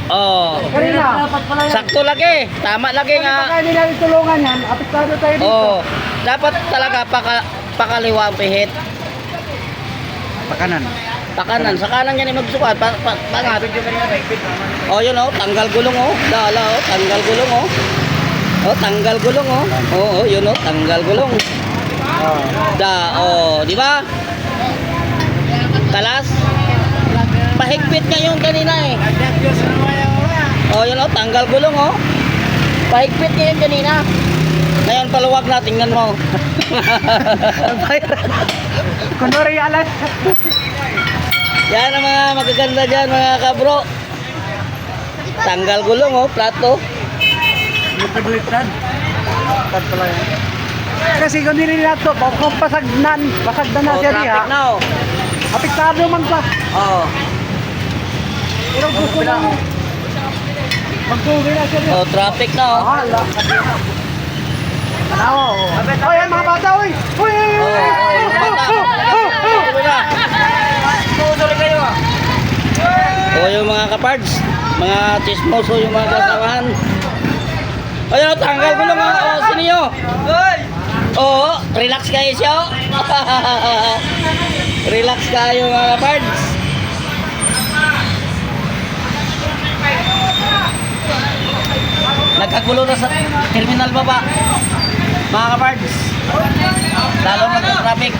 Oh. Kanina. Sakto lagi. Tama lagi nga. Kaya nila itulungan yan, apektado tayo dito. Oh. Dapat talaga pakaliwa ang pihit. Pakanan. Pakanan. Sa kanan yan ay magsukat. Pangat. Oh, yun oh. Tanggal gulong oh. Dala oh. Tanggal gulong oh. Oh, tanggal gulong oh. Oh, yun oh. Tanggal gulong. Oh, di ba? Kalas. Pahigpit ngayon kanina eh. Oh, yun oh, tanggal gulong oh. Pahigpit ngayon kanina. Ngayon paluwag na, tingnan mo. Kunwari alas. Yan ang mga magaganda dyan mga kabro. Tanggal gulong oh, plato. Baliktad. Baliktad pala yan. Kasi kung nila nato, kung pasagdan na Oh, siya traffic diha. na oh. Apektado man pa. Oh. Pero gusto lang. Magtuloy na siya diha. Oh, traffic na oh. Hala. Ano? Oh, yan mga bata, uy! Uy! O yung mga kapards, mga chismoso yung mga kasawahan. Ayun, tanggal ko lang mga sino nyo. Oo, relax kayo siya. Relax kayo mga kapards. Nagkagulo na sa terminal baba. Mga kapards. Lalo mag-traffic.